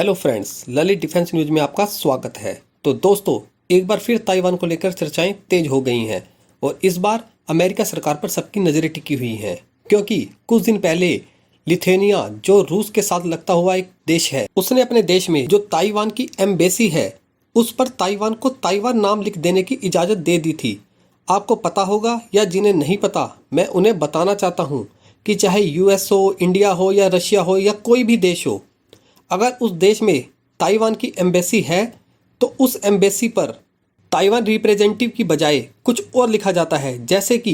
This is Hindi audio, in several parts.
Hello friends, Lalit defence news में आपका स्वागत है। तो दोस्तों, एक बार फिर ताइवान को लेकर चर्चाएं तेज हो गई हैं और इस बार अमेरिका सरकार पर सबकी नज़रें टिकी हुई हैं, क्योंकि कुछ दिन पहले लिथुआनिया, जो रूस के साथ लगता हुआ एक देश है, उसने अपने देश में जो ताइवान की एम्बेसी है उस पर ताइवान को ताइवान नाम लिख देने की इजाज़त दे दी थी। आपको पता होगा या जिन्हें नहीं पता, मैं उन्हें बताना चाहता हूँ कि चाहे यूएस हो, इंडिया हो या रशिया हो या कोई भी देश हो, अगर उस देश में ताइवान की एम्बेसी है तो उस एम्बेसी पर ताइवान रिप्रेजेंटेटिव की बजाय कुछ और लिखा जाता है। जैसे कि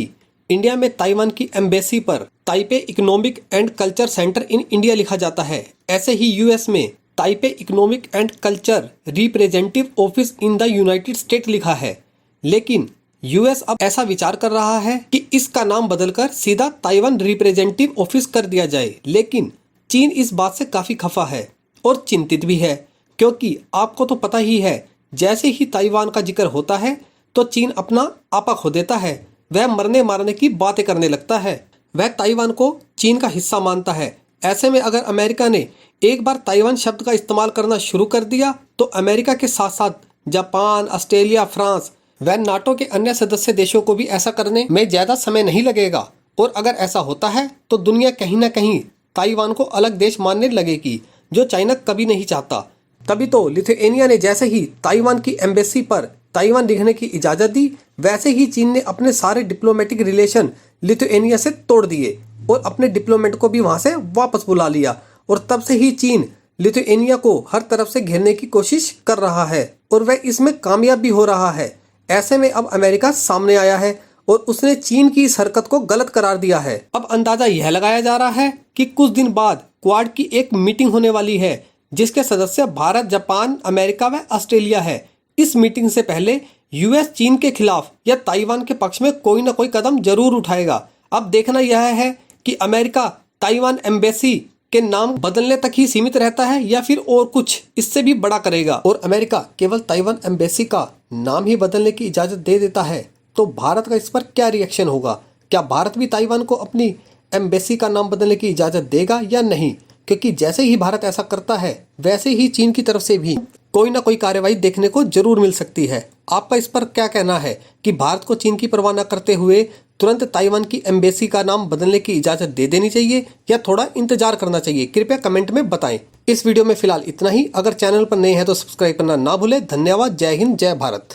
इंडिया में ताइवान की एम्बेसी पर Taipei economic and culture centre in India लिखा जाता है, ऐसे ही यूएस में Taipei economic and culture representative office in the United state लिखा है। लेकिन यूएस अब ऐसा विचार कर रहा है कि इसका नाम बदलकर सीधा ताइवान रिप्रेजेंटेटिव ऑफिस कर दिया जाए। लेकिन चीन इस बात से काफ़ी खफा है और चिंतित भी है, क्योंकि आपको तो पता ही है, जैसे ही ताइवान का जिक्र होता है तो चीन अपना आपा खो देता है। वह मरने मारने की बातें करने लगता है। वह ताइवान को चीन का हिस्सा मानता है। ऐसे में अगर अमेरिका ने एक बार ताइवान शब्द का इस्तेमाल करना शुरू कर दिया तो अमेरिका के साथ साथ जापान, ऑस्ट्रेलिया, फ्रांस व नाटो के अन्य सदस्य देशों को भी ऐसा करने में ज़्यादा समय नहीं लगेगा। और अगर ऐसा होता है तो दुनिया कहीं ना कहीं ताइवान को अलग देश मानने लगेगी, जो चाइना कभी नहीं चाहता। तभी तो लिथुआनिया ने जैसे ही ताइवान की एम्बेसी पर ताइवान लिखने की इजाज़त दी, वैसे ही चीन ने अपने सारे डिप्लोमेटिक रिलेशन लिथुआनिया से तोड़ दिए और अपने डिप्लोमेट को भी वहां से वापस बुला लिया। और तब से ही चीन लिथुआनिया को हर तरफ से घेरने की कोशिश कर रहा है और वह इसमें कामयाब भी हो रहा है। ऐसे में अब अमेरिका सामने आया है और उसने चीन की इस हरकत को गलत करार दिया है। अब अंदाजा यह लगाया जा रहा है कि कुछ दिन बाद क्वाड की एक मीटिंग होने वाली है, जिसके सदस्य भारत, जापान, अमेरिका व ऑस्ट्रेलिया है। इस मीटिंग से पहले यूएस चीन के खिलाफ या ताइवान के पक्ष में कोई ना कोई कदम जरूर उठाएगा। अब देखना यह है कि अमेरिका ताइवान एम्बेसी के नाम बदलने तक ही सीमित रहता है या फिर और कुछ इससे भी बड़ा करेगा। और अमेरिका केवल ताइवान एम्बेसी का नाम ही बदलने की इजाज़त दे देता है तो भारत का इस पर क्या रिएक्शन होगा? क्या भारत भी ताइवान को अपनी एम्बेसी का नाम बदलने की इजाज़त देगा या नहीं? क्योंकि जैसे ही भारत ऐसा करता है वैसे ही चीन की तरफ से भी कोई ना कोई कार्रवाई देखने को जरूर मिल सकती है। आपका इस पर क्या कहना है कि भारत को चीन की परवाह न करते हुए तुरंत ताइवान की एम्बेसी का नाम बदलने की इजाज़त दे देनी चाहिए या थोड़ा इंतजार करना चाहिए? कृपया कमेंट में बताएं। इस वीडियो में फिलहाल इतना ही। अगर चैनल पर नए हैं तो सब्सक्राइब करना ना भूलें। धन्यवाद। जय हिंद, जय भारत।